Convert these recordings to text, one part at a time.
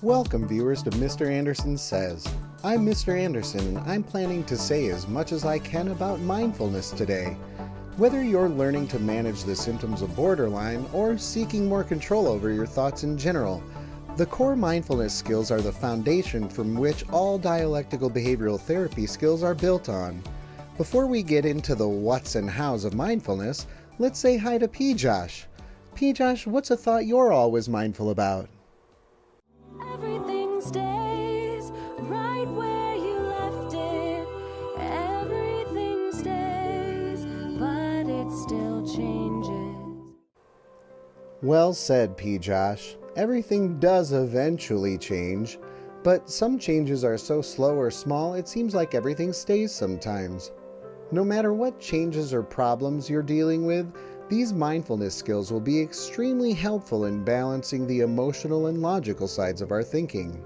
Welcome viewers to Mr. Anderson Says. I'm Mr. Anderson and I'm planning to say as much as I can about mindfulness today. Whether you're learning to manage the symptoms of borderline or seeking more control over your thoughts in general, the core mindfulness skills are the foundation from which all dialectical behavioral therapy skills are built on. Before we get into the what's and how's of mindfulness, let's say hi to P. Josh. P. Josh, what's a thought you're always mindful about? Everything stays right where you left it. Everything stays, but it still changes. Well said, P. Josh. Everything does eventually change, but some changes are so slow or small it seems like everything stays sometimes. No matter what changes or problems you're dealing with, these mindfulness skills will be extremely helpful in balancing the emotional and logical sides of our thinking.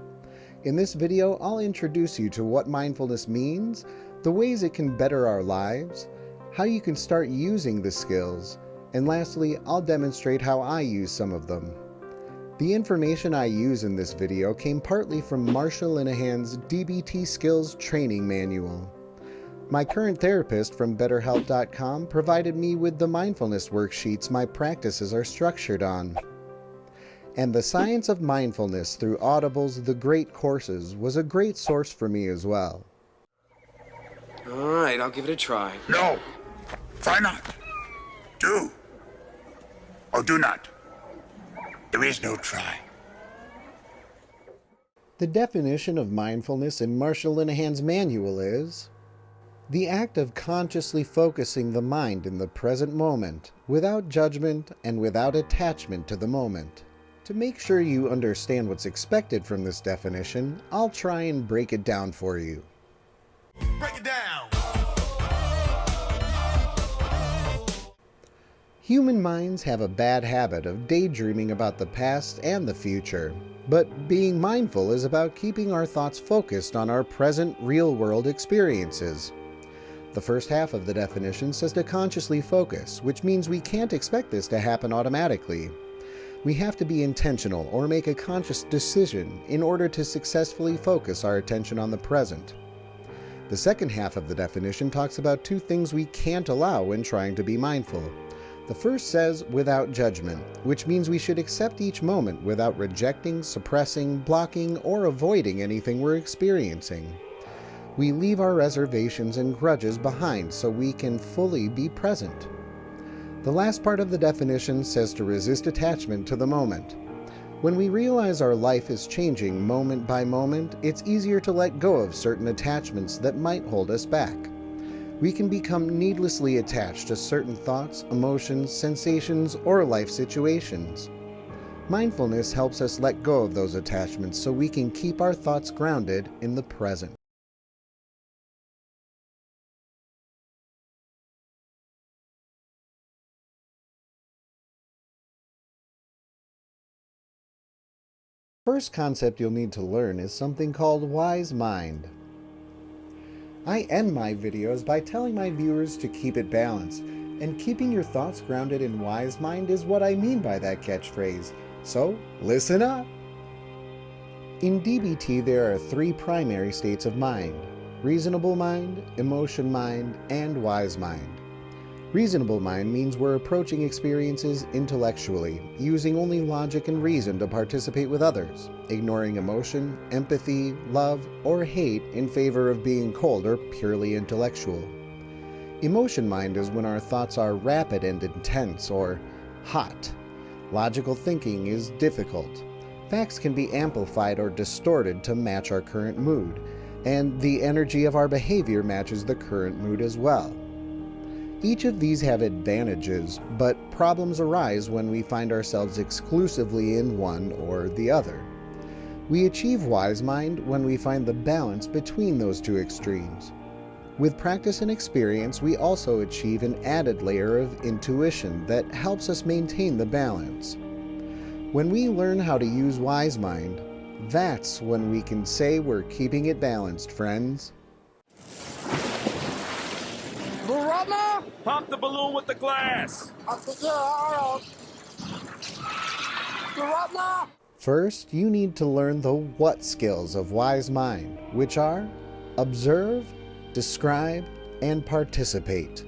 In this video, I'll introduce you to what mindfulness means, the ways it can better our lives, how you can start using the skills, and lastly, I'll demonstrate how I use some of them. The information I use in this video came partly from Marsha Linehan's DBT Skills Training Manual. My current therapist from BetterHelp.com provided me with the mindfulness worksheets my practices are structured on. And the Science of Mindfulness through Audible's The Great Courses was a great source for me as well. All right, I'll give it a try. No, try not. Do or do not. There is no try. The definition of mindfulness in Marsha Linehan's manual is the act of consciously focusing the mind in the present moment, without judgment and without attachment to the moment. To make sure you understand what's expected from this definition, I'll try and break it down for you. Break it down. Human minds have a bad habit of daydreaming about the past and the future, but being mindful is about keeping our thoughts focused on our present real-world experiences. The first half of the definition says to consciously focus, which means we can't expect this to happen automatically. We have to be intentional or make a conscious decision in order to successfully focus our attention on the present. The second half of the definition talks about two things we can't allow when trying to be mindful. The first says without judgment, which means we should accept each moment without rejecting, suppressing, blocking, or avoiding anything we're experiencing. We leave our reservations and grudges behind so we can fully be present. The last part of the definition says to resist attachment to the moment. When we realize our life is changing moment by moment, it's easier to let go of certain attachments that might hold us back. We can become needlessly attached to certain thoughts, emotions, sensations, or life situations. Mindfulness helps us let go of those attachments so we can keep our thoughts grounded in the present. First concept you'll need to learn is something called wise mind. I end my videos by telling my viewers to keep it balanced, and keeping your thoughts grounded in wise mind is what I mean by that catchphrase, so listen up! In DBT there are three primary states of mind: reasonable mind, emotion mind, and wise mind. Reasonable mind means we're approaching experiences intellectually, using only logic and reason to participate with others, ignoring emotion, empathy, love, or hate in favor of being cold or purely intellectual. Emotion mind is when our thoughts are rapid and intense, or hot. Logical thinking is difficult. Facts can be amplified or distorted to match our current mood, and the energy of our behavior matches the current mood as well. Each of these have advantages, but problems arise when we find ourselves exclusively in one or the other. We achieve wise mind when we find the balance between those two extremes. With practice and experience, we also achieve an added layer of intuition that helps us maintain the balance. When we learn how to use wise mind, that's when we can say we're keeping it balanced, friends. Pop the balloon with the glass! First, you need to learn the what skills of wise mind, which are observe, describe, and participate.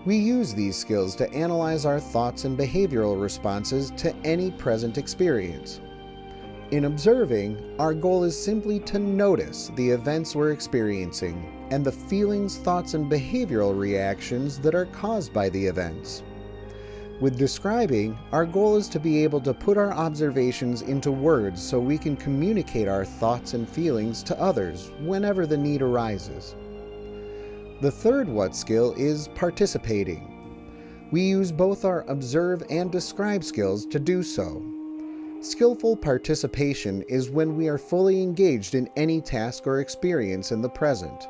We use these skills to analyze our thoughts and behavioral responses to any present experience. In observing, our goal is simply to notice the events we're experiencing and the feelings, thoughts, and behavioral reactions that are caused by the events. With describing, our goal is to be able to put our observations into words so we can communicate our thoughts and feelings to others whenever the need arises. The third what skill is participating. We use both our observe and describe skills to do so. Skillful participation is when we are fully engaged in any task or experience in the present.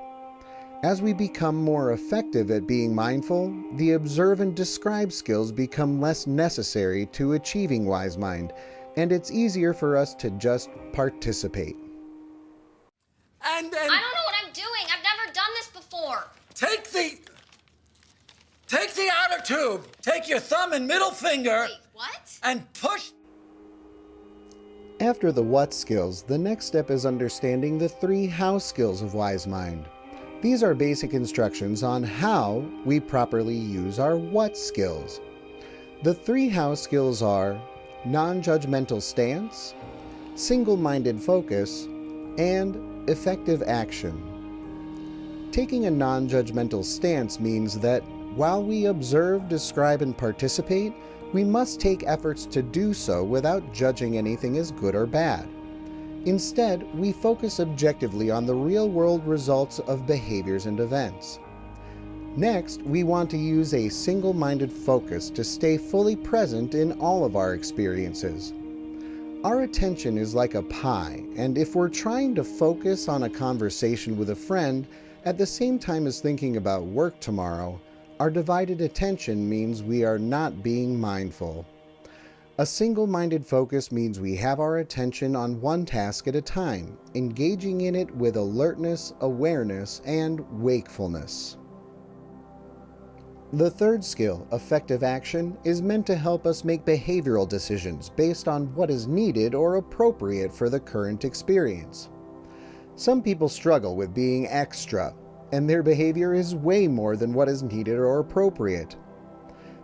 As we become more effective at being mindful, the observe and describe skills become less necessary to achieving wise mind, and it's easier for us to just participate. I don't know what I'm doing. I've never done this before. Take the outer tube. Take your thumb and middle finger. Wait, what? And push. After the what skills, the next step is understanding the 3 how skills of wise mind. These are basic instructions on how we properly use our what skills. The 3 how skills are non-judgmental stance, single-minded focus, and effective action. Taking a non-judgmental stance means that while we observe, describe, and participate, we must take efforts to do so without judging anything as good or bad. Instead, we focus objectively on the real-world results of behaviors and events. Next, we want to use a single-minded focus to stay fully present in all of our experiences. Our attention is like a pie, and if we're trying to focus on a conversation with a friend at the same time as thinking about work tomorrow, our divided attention means we are not being mindful. A single-minded focus means we have our attention on one task at a time, engaging in it with alertness, awareness, and wakefulness. The third skill, effective action, is meant to help us make behavioral decisions based on what is needed or appropriate for the current experience. Some people struggle with being extra, and their behavior is way more than what is needed or appropriate.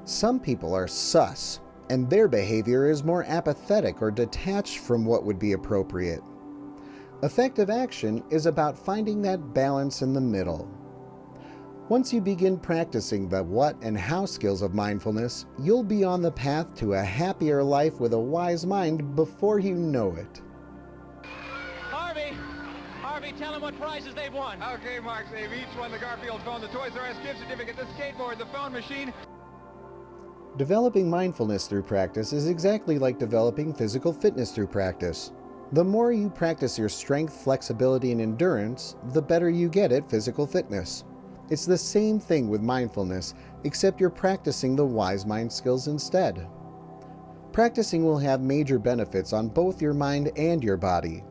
Some people are sus, and their behavior is more apathetic or detached from what would be appropriate. Effective action is about finding that balance in the middle. Once you begin practicing the what and how skills of mindfulness, you'll be on the path to a happier life with a wise mind before you know it. Harvey, tell them what prizes they've won. Okay, Mark, they've each won the Garfield phone, the Toys R Us gift certificate, the skateboard, the phone machine. Developing mindfulness through practice is exactly like developing physical fitness through practice. The more you practice your strength, flexibility, and endurance, the better you get at physical fitness. It's the same thing with mindfulness, except you're practicing the wise mind skills instead. Practicing will have major benefits on both your mind and your body.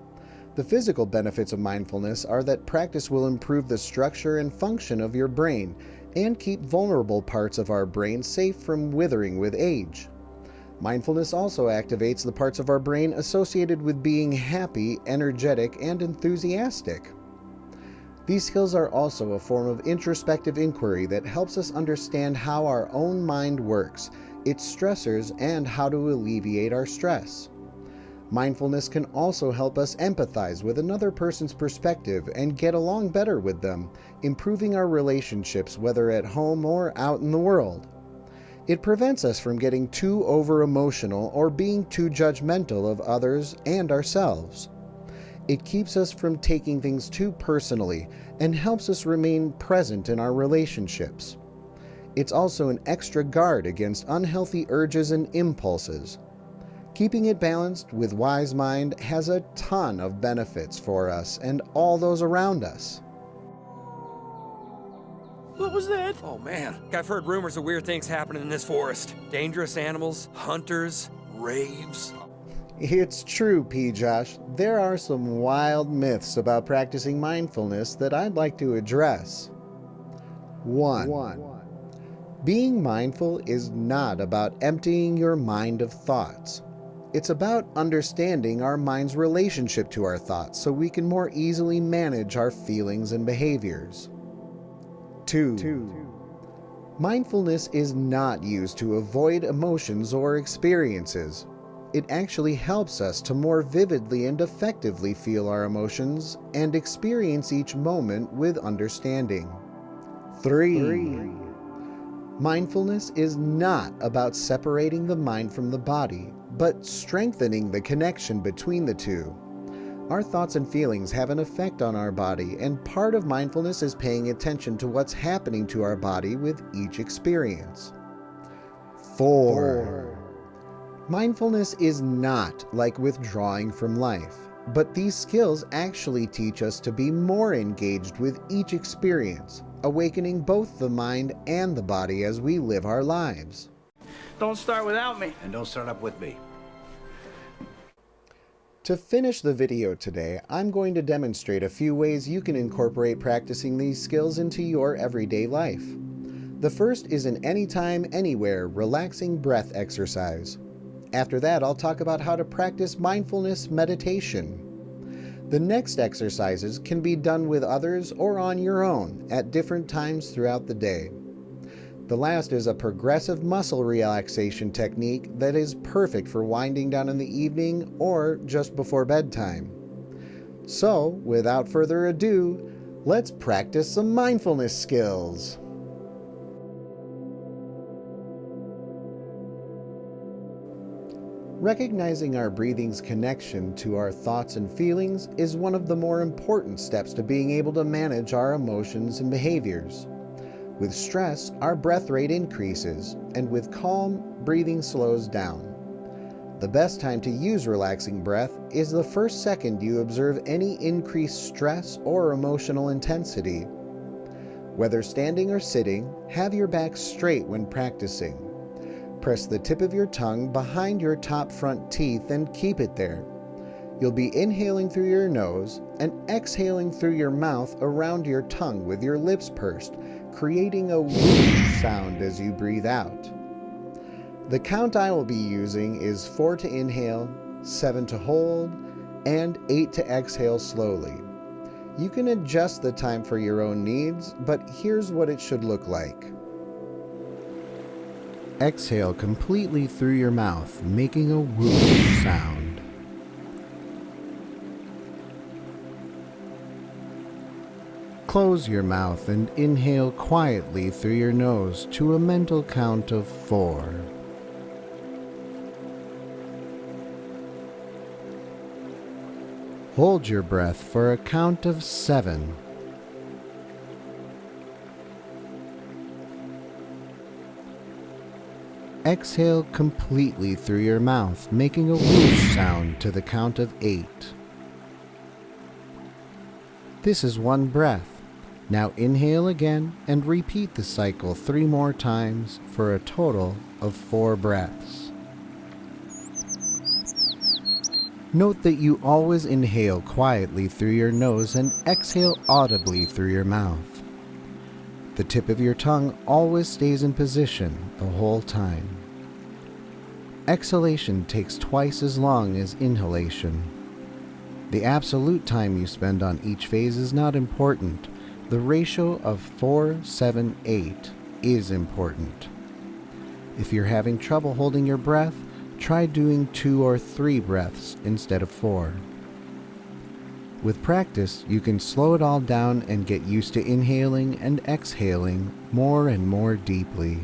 The physical benefits of mindfulness are that practice will improve the structure and function of your brain and keep vulnerable parts of our brain safe from withering with age. Mindfulness also activates the parts of our brain associated with being happy, energetic, and enthusiastic. These skills are also a form of introspective inquiry that helps us understand how our own mind works, its stressors, and how to alleviate our stress. Mindfulness can also help us empathize with another person's perspective and get along better with them, improving our relationships whether at home or out in the world. It prevents us from getting too over-emotional or being too judgmental of others and ourselves. It keeps us from taking things too personally and helps us remain present in our relationships. It's also an extra guard against unhealthy urges and impulses. Keeping it balanced with wise mind has a ton of benefits for us and all those around us. What was that? Oh man, I've heard rumors of weird things happening in this forest. Dangerous animals, hunters, raves. It's true, P. Josh. There are some wild myths about practicing mindfulness that I'd like to address. 1. Being mindful is not about emptying your mind of thoughts. It's about understanding our mind's relationship to our thoughts so we can more easily manage our feelings and behaviors. 2. Mindfulness is not used to avoid emotions or experiences. It actually helps us to more vividly and effectively feel our emotions and experience each moment with understanding. 3. Mindfulness is not about separating the mind from the body, but strengthening the connection between the two. Our thoughts and feelings have an effect on our body, and part of mindfulness is paying attention to what's happening to our body with each experience. 4. Mindfulness is not like withdrawing from life, but these skills actually teach us to be more engaged with each experience, awakening both the mind and the body as we live our lives. Don't start without me. And don't start up with me. To finish the video today, I'm going to demonstrate a few ways you can incorporate practicing these skills into your everyday life. The first is an anytime, anywhere, relaxing breath exercise. After that, I'll talk about how to practice mindfulness meditation. The next exercises can be done with others or on your own at different times throughout the day. The last is a progressive muscle relaxation technique that is perfect for winding down in the evening or just before bedtime. So, without further ado, let's practice some mindfulness skills. Recognizing our breathing's connection to our thoughts and feelings is one of the more important steps to being able to manage our emotions and behaviors. With stress, our breath rate increases, and with calm, breathing slows down. The best time to use relaxing breath is the first second you observe any increased stress or emotional intensity. Whether standing or sitting, have your back straight when practicing. Press the tip of your tongue behind your top front teeth and keep it there. You'll be inhaling through your nose and exhaling through your mouth around your tongue with your lips pursed, creating a whoosh sound as you breathe out. The count I will be using is 4 to inhale, 7 to hold, and 8 to exhale slowly. You can adjust the time for your own needs, but here's what it should look like. Exhale completely through your mouth, making a whoosh sound. Close your mouth and inhale quietly through your nose to a mental count of 4. Hold your breath for a count of 7. Exhale completely through your mouth, making a whoosh sound to the count of 8. This is one breath. Now inhale again and repeat the cycle 3 more times for a total of 4 breaths. Note that you always inhale quietly through your nose and exhale audibly through your mouth. The tip of your tongue always stays in position the whole time. Exhalation takes twice as long as inhalation. The absolute time you spend on each phase is not important. The ratio of 4, 7, 8 is important. If you're having trouble holding your breath, try doing 2 or 3 breaths instead of 4. With practice, you can slow it all down and get used to inhaling and exhaling more and more deeply.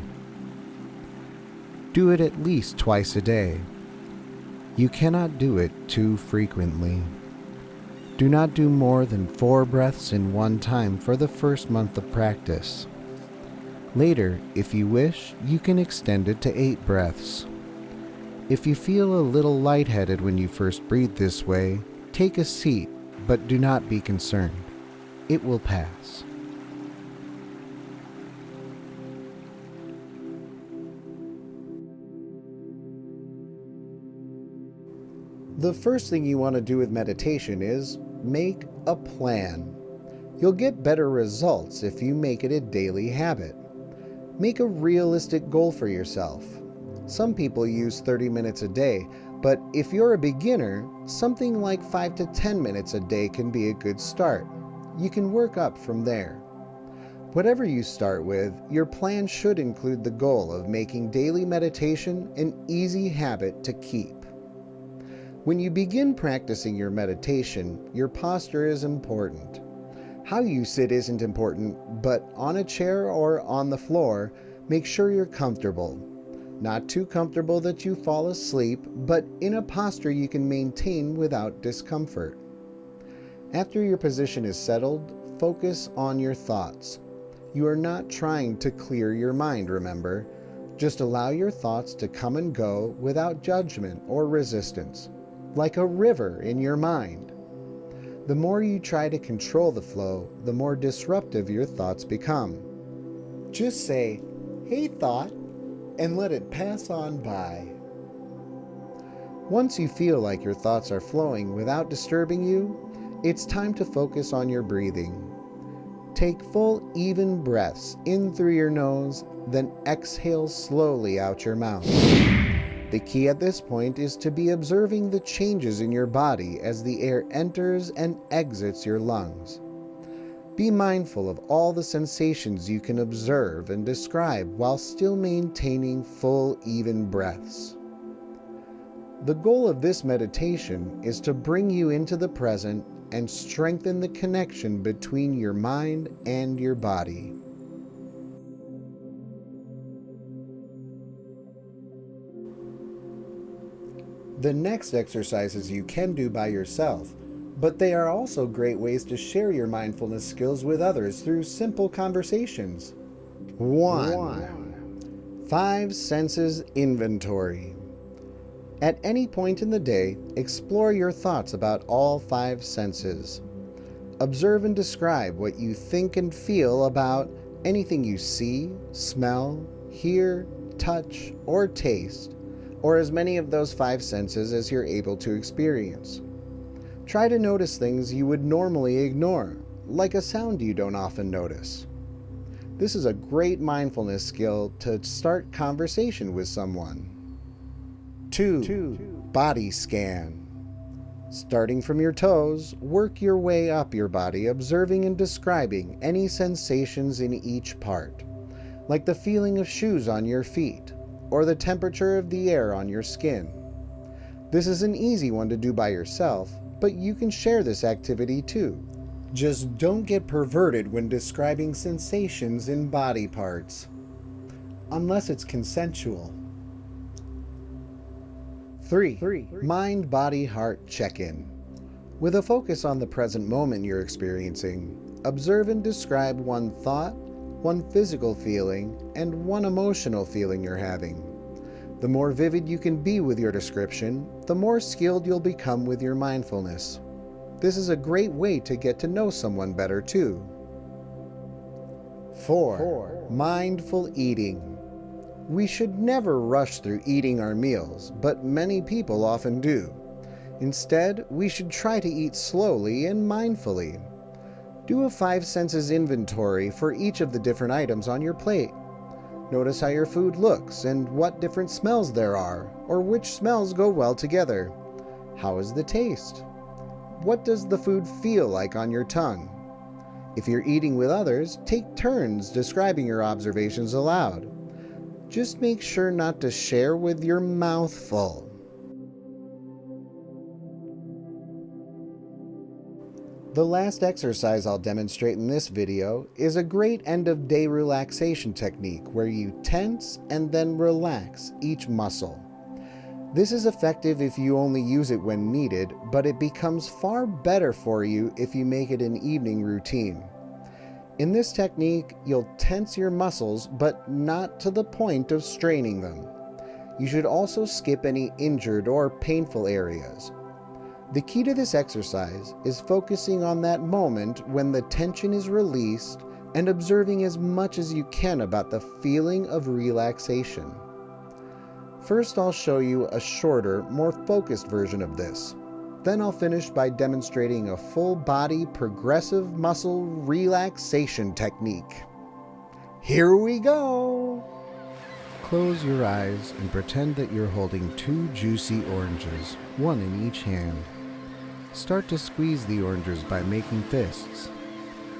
Do it at least twice a day. You cannot do it too frequently. Do not do more than 4 breaths in one time for the first month of practice. Later, if you wish, you can extend it to 8 breaths. If you feel a little lightheaded when you first breathe this way, take a seat, but do not be concerned. It will pass. The first thing you want to do with meditation is make a plan. You'll get better results if you make it a daily habit. Make a realistic goal for yourself. Some people use 30 minutes a day, But if you're a beginner, something like 5 to 10 minutes a day can be a good start. You can work up from there. Whatever you start with, your plan should include the goal of making daily meditation an easy habit to keep. When you begin practicing your meditation, your posture is important. How you sit isn't important, but on a chair or on the floor, make sure you're comfortable. Not too comfortable that you fall asleep, but in a posture you can maintain without discomfort. After your position is settled, focus on your thoughts. You are not trying to clear your mind, remember. Just allow your thoughts to come and go without judgment or resistance, like a river in your mind. The more you try to control the flow, the more disruptive your thoughts become. Just say, "Hey thought," and let it pass on by. Once you feel like your thoughts are flowing without disturbing you, it's time to focus on your breathing. Take full, even breaths in through your nose, then exhale slowly out your mouth. The key at this point is to be observing the changes in your body as the air enters and exits your lungs. Be mindful of all the sensations you can observe and describe while still maintaining full, even breaths. The goal of this meditation is to bring you into the present and strengthen the connection between your mind and your body. The next exercises you can do by yourself, but they are also great ways to share your mindfulness skills with others through simple conversations. 1. 5 senses inventory. At any point in the day, explore your thoughts about all 5 senses. Observe and describe what you think and feel about anything you see, smell, hear, touch, or taste, or as many of those 5 senses as you're able to experience. Try to notice things you would normally ignore, like a sound you don't often notice. This is a great mindfulness skill to start conversation with someone. 2. Body scan. Starting from your toes, work your way up your body, observing and describing any sensations in each part, like the feeling of shoes on your feet, or the temperature of the air on your skin. This is an easy one to do by yourself, but you can share this activity too. Just don't get perverted when describing sensations in body parts, unless it's consensual. 3. Mind, body, heart check-in. With a focus on the present moment you're experiencing, observe and describe one thought, one physical feeling, and one emotional feeling you're having. The more vivid you can be with your description, the more skilled you'll become with your mindfulness. This is a great way to get to know someone better too. 4. Mindful eating. We should never rush through eating our meals, but many people often do. Instead, we should try to eat slowly and mindfully. Do a 5 senses inventory for each of the different items on your plate. Notice how your food looks and what different smells there are, or which smells go well together. How is the taste? What does the food feel like on your tongue? If you're eating with others, take turns describing your observations aloud. Just make sure not to share with your mouth full. The last exercise I'll demonstrate in this video is a great end-of-day relaxation technique where you tense and then relax each muscle. This is effective if you only use it when needed, but it becomes far better for you if you make it an evening routine. In this technique, you'll tense your muscles, but not to the point of straining them. You should also skip any injured or painful areas. The key to this exercise is focusing on that moment when the tension is released and observing as much as you can about the feeling of relaxation. First, I'll show you a shorter, more focused version of this. Then I'll finish by demonstrating a full-body progressive muscle relaxation technique. Here we go! close your eyes and pretend that you're holding 2 juicy oranges, one in each hand. Start to squeeze the oranges by making fists.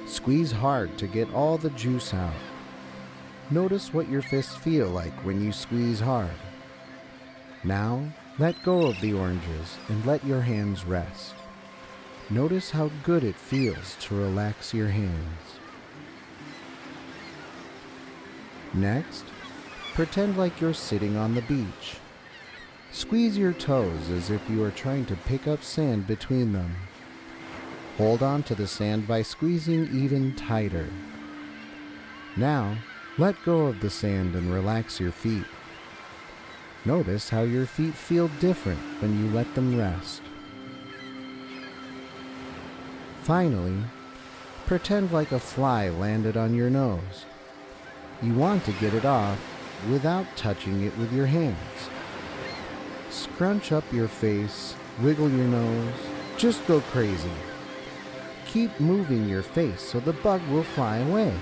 Squeeze hard to get all the juice out. Notice what your fists feel like when you squeeze hard. Now, let go of the oranges and let your hands rest. Notice how good it feels to relax your hands. Next, pretend like you're sitting on the beach. Squeeze your toes as if you are trying to pick up sand between them. Hold on to the sand by squeezing even tighter. Now, let go of the sand and relax your feet. Notice how your feet feel different when you let them rest. Finally, pretend like a fly landed on your nose. You want to get it off without touching it with your hands. Scrunch up your face, wiggle your nose, just go crazy. Keep moving your face so the bug will fly away.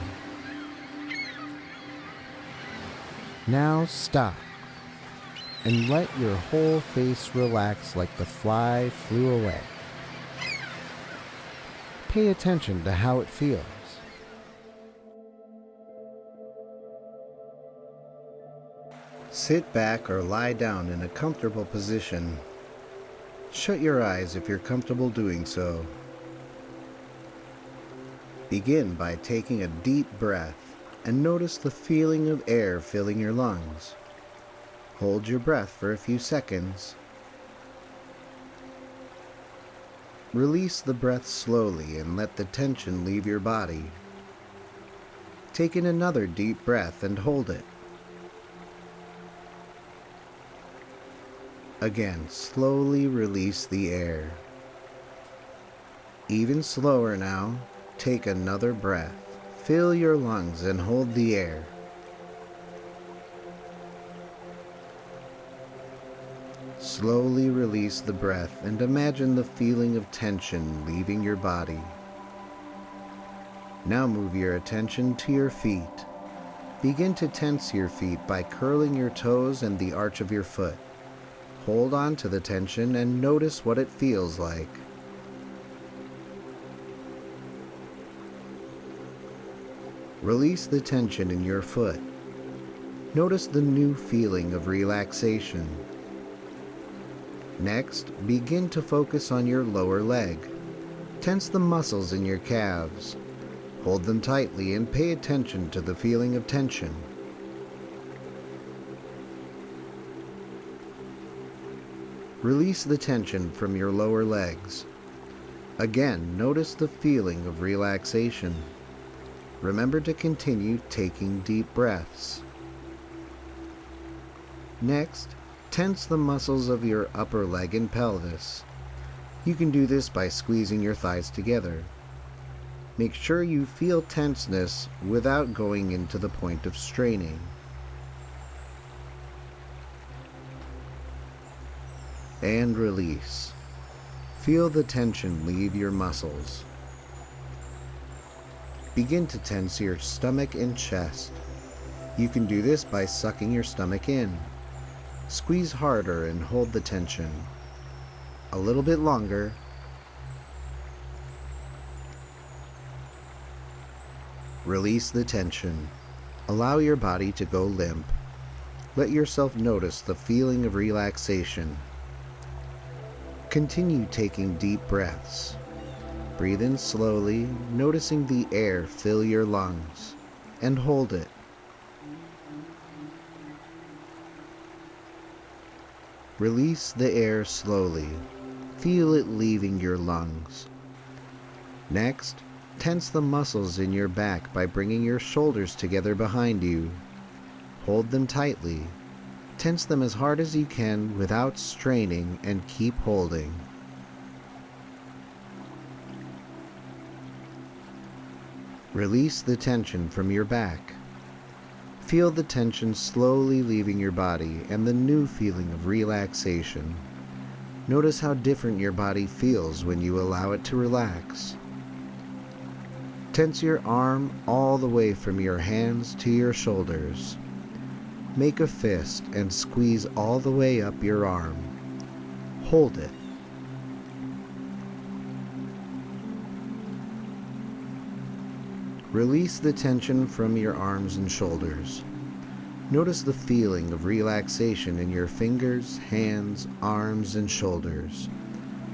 Now stop and let your whole face relax like the fly flew away. Pay attention to how it feels. Sit back or lie down in a comfortable position. Shut your eyes if you're comfortable doing so. Begin by taking a deep breath and notice the feeling of air filling your lungs. Hold your breath for a few seconds. Release the breath slowly and let the tension leave your body. Take in another deep breath and hold it. Again, slowly release the air. Even slower now, take another breath. Fill your lungs and hold the air. Slowly release the breath and imagine the feeling of tension leaving your body. Now move your attention to your feet. Begin to tense your feet by curling your toes and the arch of your foot. Hold on to the tension and notice what it feels like. Release the tension in your foot. Notice the new feeling of relaxation. Next, begin to focus on your lower leg. Tense the muscles in your calves. Hold them tightly and pay attention to the feeling of tension. Release the tension from your lower legs. Again, notice the feeling of relaxation. Remember to continue taking deep breaths. Next, tense the muscles of your upper leg and pelvis. You can do this by squeezing your thighs together. Make sure you feel tenseness without going into the point of straining. And release. Feel the tension leave your muscles. Begin to tense your stomach and chest. You can do this by sucking your stomach in. Squeeze harder and hold the tension. A little bit longer. Release the tension. Allow your body to go limp. Let yourself notice the feeling of relaxation. Continue taking deep breaths. Breathe in slowly, noticing the air fill your lungs, and hold it. Release the air slowly. Feel it leaving your lungs. Next, tense the muscles in your back by bringing your shoulders together behind you. Hold them tightly. Tense them as hard as you can without straining and keep holding. Release the tension from your back. Feel the tension slowly leaving your body and the new feeling of relaxation. Notice how different your body feels when you allow it to relax. Tense your arm all the way from your hands to your shoulders. Make a fist and squeeze all the way up your arm. Hold it. Release the tension from your arms and shoulders. Notice the feeling of relaxation in your fingers, hands, arms, and shoulders.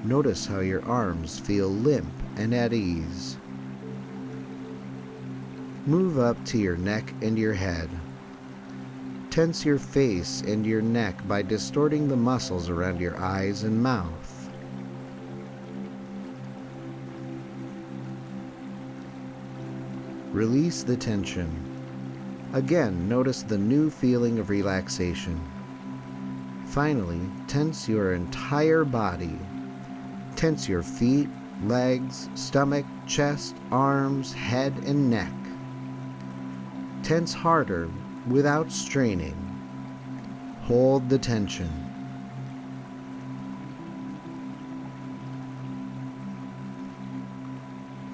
Notice how your arms feel limp and at ease. Move up to your neck and your head. Tense your face and your neck by distorting the muscles around your eyes and mouth. Release the tension. Again, notice the new feeling of relaxation. Finally, tense your entire body. Tense your feet, legs, stomach, chest, arms, head, and neck. Tense harder without straining. Hold the tension.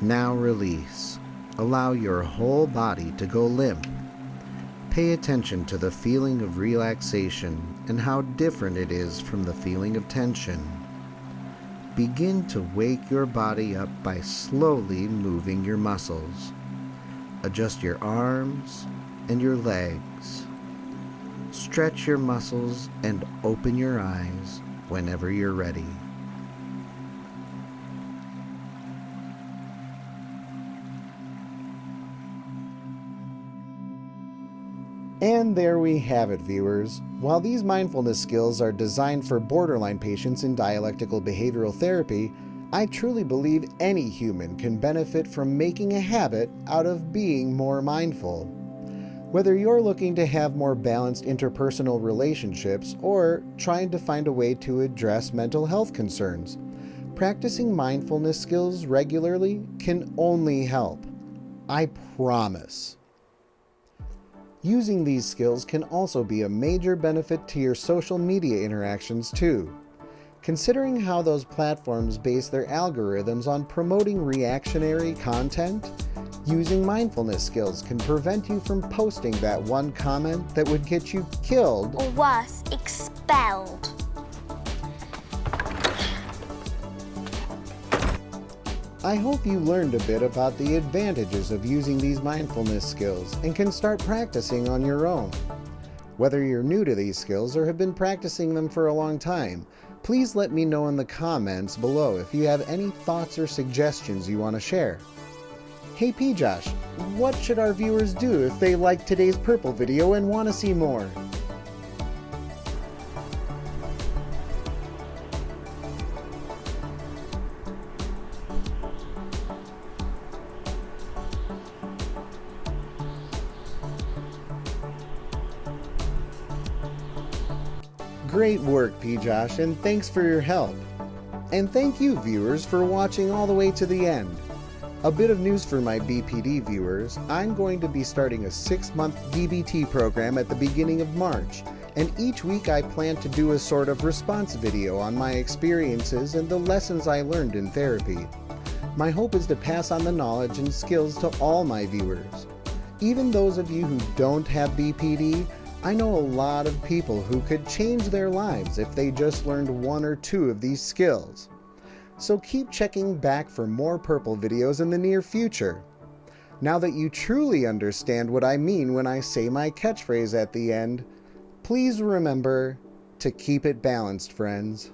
Now release. Allow your whole body to go limp. Pay attention to the feeling of relaxation and how different it is from the feeling of tension. Begin to wake your body up by slowly moving your muscles. Adjust your arms and your legs. Stretch your muscles and open your eyes whenever you're ready. And there we have it, viewers. While these mindfulness skills are designed for borderline patients in dialectical behavioral therapy, I truly believe any human can benefit from making a habit out of being more mindful. Whether you're looking to have more balanced interpersonal relationships or trying to find a way to address mental health concerns, practicing mindfulness skills regularly can only help. I promise. Using these skills can also be a major benefit to your social media interactions too. Considering how those platforms base their algorithms on promoting reactionary content, using mindfulness skills can prevent you from posting that one comment that would get you killed Or worse, expelled. I hope you learned a bit about the advantages of using these mindfulness skills and can start practicing on your own. Whether you're new to these skills or have been practicing them for a long time, please let me know in the comments below if you have any thoughts or suggestions you want to share. Hey P-Josh, what should our viewers do if they like today's purple video and want to see more? Great work, P-Josh, and thanks for your help. And thank you, viewers, for watching all the way to the end. A bit of news for my BPD viewers, I'm going to be starting a 6-month DBT program at the beginning of March, and each week I plan to do a sort of response video on my experiences and the lessons I learned in therapy. My hope is to pass on the knowledge and skills to all my viewers. Even those of you who don't have BPD, I know a lot of people who could change their lives if they just learned 1 or 2 of these skills. So keep checking back for more purple videos in the near future. Now that you truly understand what I mean when I say my catchphrase at the end, please remember to keep it balanced, friends.